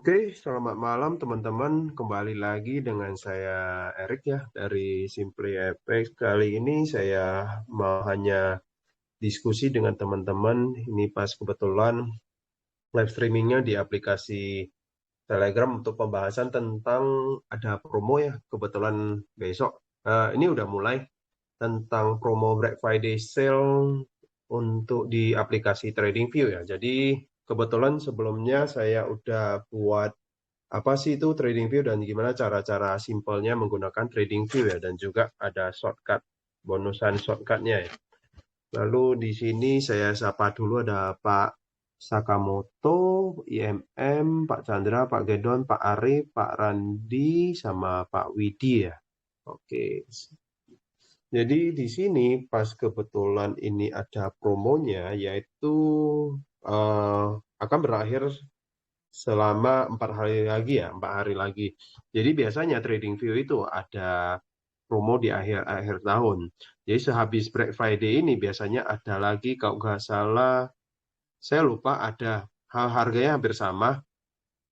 Oke, selamat malam teman-teman. Kembali lagi dengan saya Erik ya dari Simply FX. Kali ini saya mau hanya diskusi dengan teman-teman. Ini pas kebetulan live streamingnya di aplikasi Telegram untuk pembahasan tentang ada promo ya. Kebetulan besok. Ini udah mulai tentang promo Black Friday sale untuk di aplikasi TradingView ya. Jadi kebetulan sebelumnya saya udah buat apa sih itu TradingView dan gimana cara-cara simpelnya menggunakan TradingView ya, dan juga ada shortcut, bonusan shortcutnya ya. Lalu di sini saya sapa dulu, ada Pak Sakamoto, IMM, Pak Chandra, Pak Gedon, Pak Arif, Pak Randi, sama Pak Widi ya. Oke. Jadi di sini pas kebetulan ini ada promonya, yaitu eh, akan berakhir selama 4 hari lagi ya, 4 hari lagi. Jadi biasanya TradingView itu ada promo di akhir-akhir tahun. Jadi sehabis Black Friday ini biasanya ada lagi, kalau nggak salah, saya lupa, ada harganya hampir sama.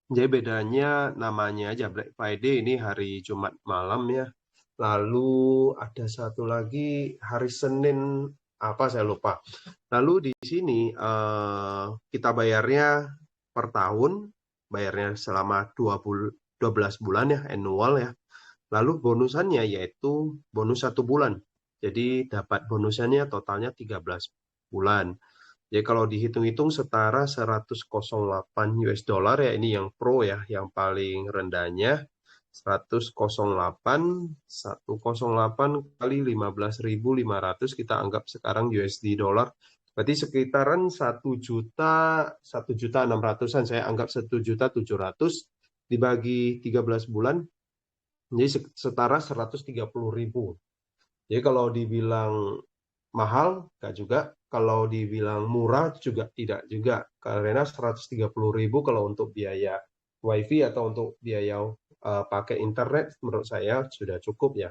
Jadi bedanya namanya aja, Black Friday ini hari Jumat malam ya. Lalu ada satu lagi hari Senin apa saya lupa. Lalu di sini kita bayarnya per tahun, bayarnya selama 12 bulan ya, annual ya. Lalu bonusannya yaitu bonus 1 bulan. Jadi dapat bonusannya totalnya 13 bulan. Jadi kalau dihitung-hitung setara 108 US dollar ya, ini yang pro ya, yang paling rendahnya 108, 108 kali 15.500 kita anggap sekarang USD dolar. Berarti sekitaran 1.600.000-an, saya anggap 1.700.000 dibagi 13 bulan, jadi setara 130.000. Jadi kalau dibilang mahal, nggak juga. Kalau dibilang murah juga tidak juga. Karena 130.000 kalau untuk biaya WiFi atau untuk biaya pakai internet, menurut saya sudah cukup ya.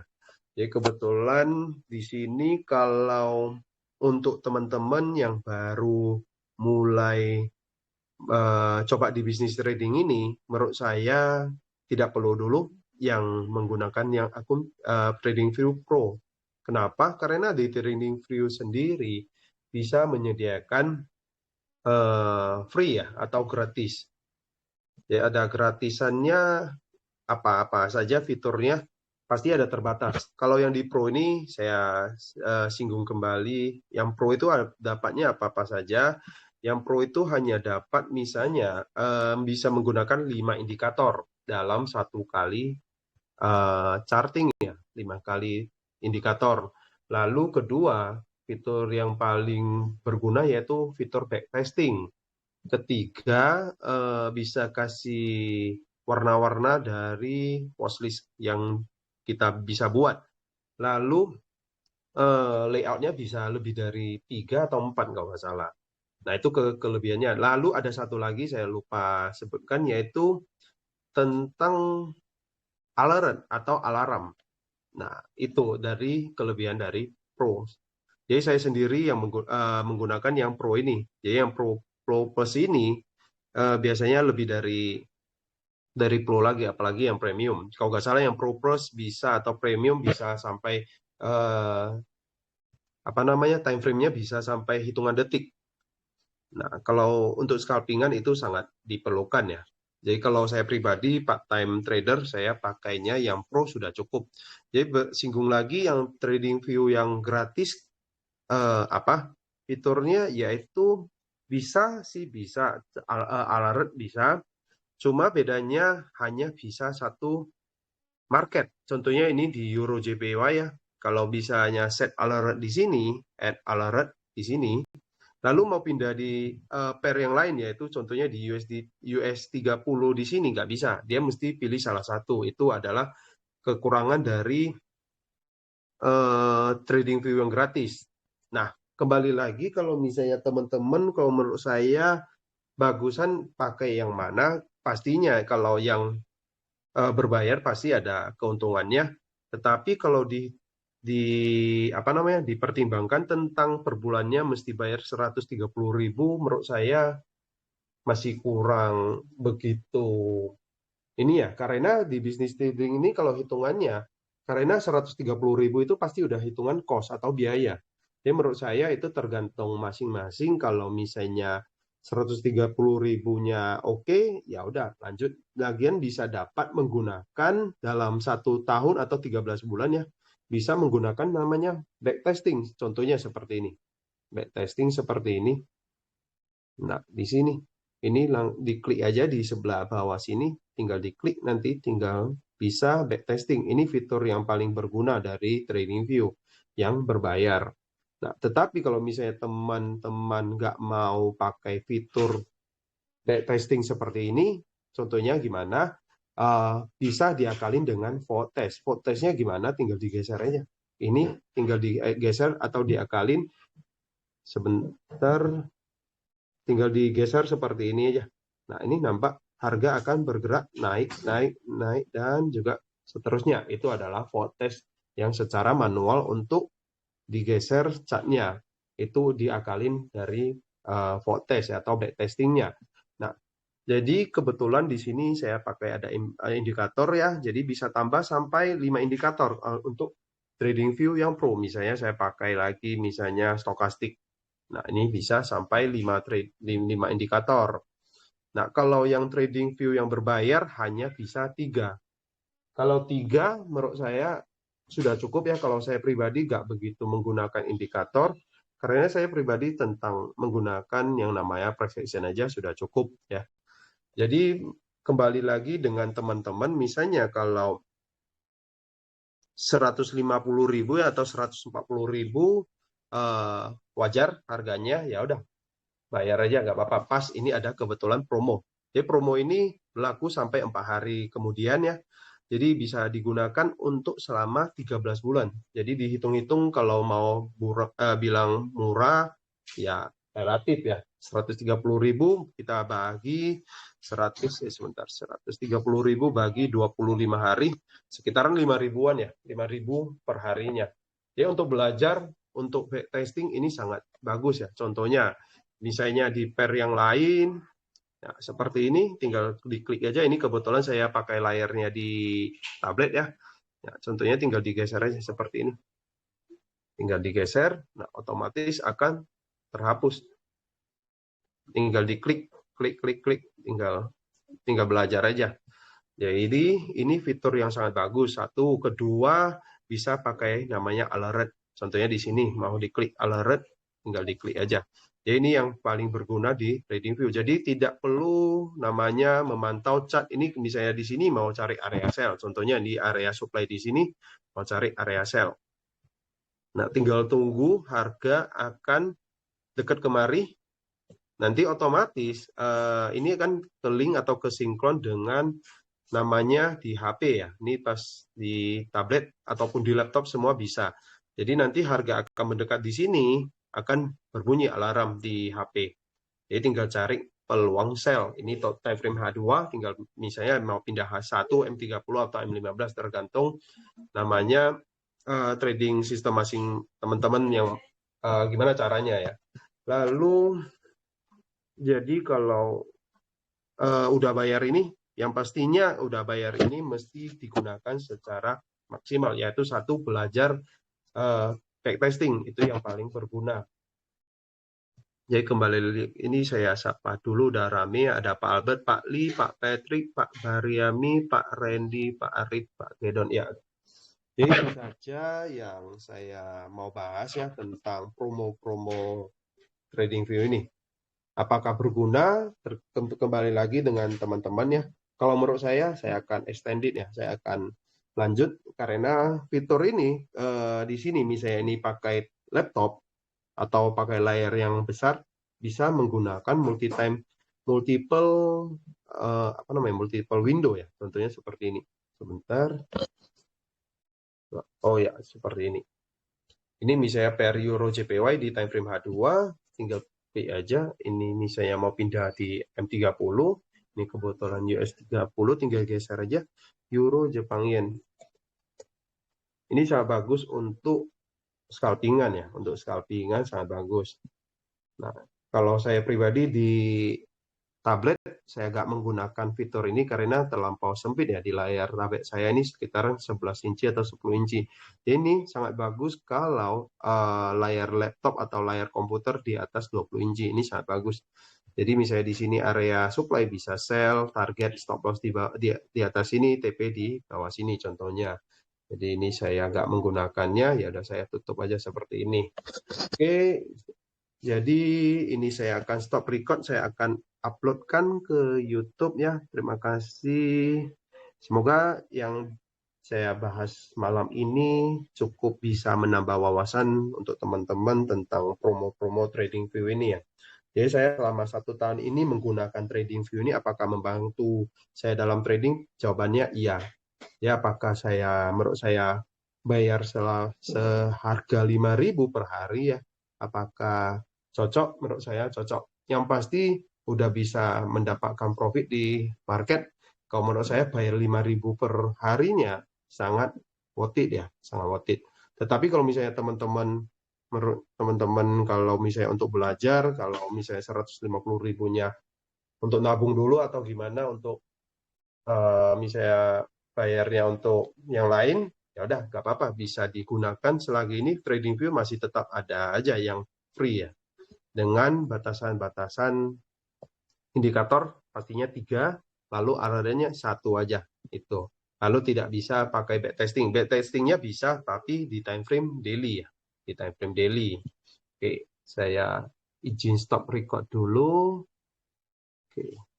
Jadi kebetulan di sini kalau untuk teman-teman yang baru mulai coba di bisnis trading ini, menurut saya tidak perlu dulu yang menggunakan yang akun TradingView Pro. Kenapa? Karena di TradingView sendiri bisa menyediakan free ya, atau gratis. Ya, ada gratisannya, apa-apa saja fiturnya pasti ada terbatas. Kalau yang di Pro ini saya singgung kembali, yang Pro itu dapatnya apa-apa saja. Yang Pro itu hanya dapat misalnya bisa menggunakan 5 indikator dalam satu kali charting ya, 5 kali indikator. Lalu kedua, fitur yang paling berguna yaitu fitur backtesting. Ketiga, bisa kasih warna-warna dari watchlist yang kita bisa buat. Lalu layoutnya bisa lebih dari 3 atau 4 kalau nggak salah. Nah, itu kelebihannya. Lalu ada satu lagi saya lupa sebutkan, yaitu tentang alert atau alarm. Nah, itu dari kelebihan dari Pro. Jadi saya sendiri yang menggunakan yang Pro ini. Jadi yang Pro Plus ini biasanya lebih dari Pro lagi, apalagi yang Premium. Kalau nggak salah yang Pro Plus bisa, atau Premium bisa sampai eh, apa namanya, time frame-nya bisa sampai hitungan detik. Nah, kalau untuk scalpingan itu sangat diperlukan ya. Jadi kalau saya pribadi, part time trader, saya pakainya yang Pro sudah cukup. Jadi singgung lagi yang TradingView yang gratis, apa fiturnya, yaitu bisa sih, bisa alert bisa, cuma bedanya hanya bisa satu market. Contohnya ini di Euro JPY ya. Kalau bisanya set alert di sini, add alert di sini, lalu mau pindah di pair yang lain, yaitu contohnya di US 30 di sini nggak bisa. Dia mesti pilih salah satu. Itu adalah kekurangan dari trading view yang gratis. Nah, kembali lagi kalau misalnya teman-teman, kalau menurut saya bagusan pakai yang mana? Pastinya kalau yang berbayar pasti ada keuntungannya. Tetapi kalau di apa namanya, dipertimbangkan tentang per bulannya mesti bayar 130.000, menurut saya masih kurang begitu ini ya, karena di bisnis trading ini kalau hitungannya, karena 130.000 itu pasti udah hitungan cost atau biaya. Jadi menurut saya itu tergantung masing-masing. Kalau misalnya 130 ribunya oke, ya udah lanjut. Lagian bisa dapat menggunakan dalam 1 tahun atau 13 bulan ya, bisa menggunakan namanya backtesting. Contohnya seperti ini. Backtesting seperti ini. Nah, di sini. Ini diklik aja di sebelah bawah sini, tinggal diklik nanti tinggal bisa backtesting. Ini fitur yang paling berguna dari TradingView yang berbayar. Nah, tetapi kalau misalnya teman-teman nggak mau pakai fitur backtesting seperti ini, contohnya gimana? Bisa diakalin dengan vote test. Vote testnya gimana? Tinggal digeser aja. Ini tinggal digeser atau diakalin sebentar. Tinggal digeser seperti ini aja. Nah, ini nampak harga akan bergerak naik, naik, naik, dan juga seterusnya. Itu adalah vote test yang secara manual untuk digeser chartnya. Itu diakalin dari vote test atau backtestingnya. Nah, jadi kebetulan di sini saya pakai ada indikator ya, jadi bisa tambah sampai 5 indikator untuk TradingView yang pro. Misalnya saya pakai lagi misalnya stokastik. Nah, ini bisa sampai 5 indikator. Nah, kalau yang TradingView yang berbayar hanya bisa 3. Kalau 3 menurut saya sudah cukup ya. Kalau saya pribadi nggak begitu menggunakan indikator, karena saya pribadi tentang menggunakan yang namanya price action aja sudah cukup ya. Jadi kembali lagi dengan teman-teman, misalnya kalau 150.000 ya atau 140.000 wajar harganya, ya udah bayar aja nggak apa-apa. Pas ini ada kebetulan promo. Jadi promo ini berlaku sampai 4 hari kemudian ya. Jadi bisa digunakan untuk selama 13 bulan. Jadi dihitung-hitung kalau mau bilang murah, ya relatif ya. 130.000 kita bagi 130.000 bagi 25 hari, sekitaran 5 ribuan ya. 5 ribu per harinya. Jadi untuk belajar, untuk testing ini sangat bagus ya. Contohnya, misalnya di pair yang lain, nah, seperti ini, tinggal diklik aja. Ini kebetulan saya pakai layarnya di tablet ya. Nah, contohnya tinggal digeser aja seperti ini. Tinggal digeser, nah otomatis akan terhapus. Tinggal diklik, klik, klik, klik, tinggal belajar aja. Jadi ini fitur yang sangat bagus. Satu, kedua bisa pakai namanya alert. Contohnya di sini mau diklik alert, tinggal diklik aja. Jadi ini yang paling berguna di TradingView. Jadi tidak perlu namanya memantau chart. Ini misalnya di sini mau cari area sell. Contohnya di area supply di sini mau cari area sell. Nah, tinggal tunggu harga akan dekat kemari. Nanti otomatis ini kan ke link atau ke sinkron dengan namanya di HP ya. Ini pas di tablet ataupun di laptop semua bisa. Jadi nanti harga akan mendekat di sini akan berbunyi alarm di HP. Jadi tinggal cari peluang sell. Ini time frame H2, tinggal misalnya mau pindah H1, M30 atau M15 tergantung namanya trading sistem masing teman-teman yang gimana caranya ya. Lalu jadi kalau udah bayar ini, yang pastinya udah bayar ini mesti digunakan secara maksimal, yaitu satu belajar backtesting, itu yang paling berguna. Jadi kembali ini saya sapa dulu, udah rame, ada Pak Albert, Pak Lee, Pak Patrick, Pak Baryami, Pak Randy, Pak Arif, Pak Gedon ya. Jadi itu saja yang saya mau bahas ya tentang promo-promo TradingView ini. Apakah berguna? Kembali lagi dengan teman-teman ya. Kalau menurut saya akan extended ya. Saya akan lanjut karena fitur ini di sini misalnya ini pakai laptop atau pakai layar yang besar bisa menggunakan multiple window ya. Contohnya seperti ini. Sebentar. Oh ya, seperti ini. Ini misalnya pair Euro JPY di time frame H2, tinggal pilih aja. Ini misalnya mau pindah di M30, ini kebetulan US30, tinggal geser aja. Euro Jepang Yen. Ini sangat bagus untuk scalpingan ya, untuk scalpingan sangat bagus. Nah, kalau saya pribadi di tablet saya nggak menggunakan fitur ini karena terlampau sempit ya di layar tablet saya ini sekitaran 11 inci atau 10 inci. Ini sangat bagus kalau layar laptop atau layar komputer di atas 20 inci. Ini sangat bagus. Jadi misalnya di sini area supply bisa sell, target, stop loss di atas sini, TP di bawah sini contohnya. Jadi ini saya nggak menggunakannya, ya udah saya tutup aja seperti ini. Oke, jadi ini saya akan stop record, saya akan uploadkan ke YouTube ya. Terima kasih. Semoga yang saya bahas malam ini cukup bisa menambah wawasan untuk teman-teman tentang promo-promo TradingView ini ya. Jadi saya selama 1 tahun ini menggunakan TradingView ini apakah membantu saya dalam trading? Jawabannya iya. Ya, apakah menurut saya bayar seharga 5.000 per hari ya? Apakah cocok? Menurut saya cocok. Yang pasti udah bisa mendapatkan profit di market. Kalau menurut saya bayar 5.000 per harinya sangat worth it ya, sangat worth it. Tetapi kalau misalnya menurut teman-teman kalau misalnya untuk belajar, kalau misalnya 150 ribunya untuk nabung dulu atau gimana untuk misalnya bayarnya untuk yang lain, ya udah nggak apa-apa bisa digunakan selagi ini TradingView masih tetap ada aja yang free ya dengan batasan-batasan indikator pastinya 3, lalu area-nya 1 aja itu. Lalu tidak bisa pakai backtesting. Backtestingnya bisa tapi di time frame daily ya, di time frame daily. Oke, saya izin stop record dulu. Oke.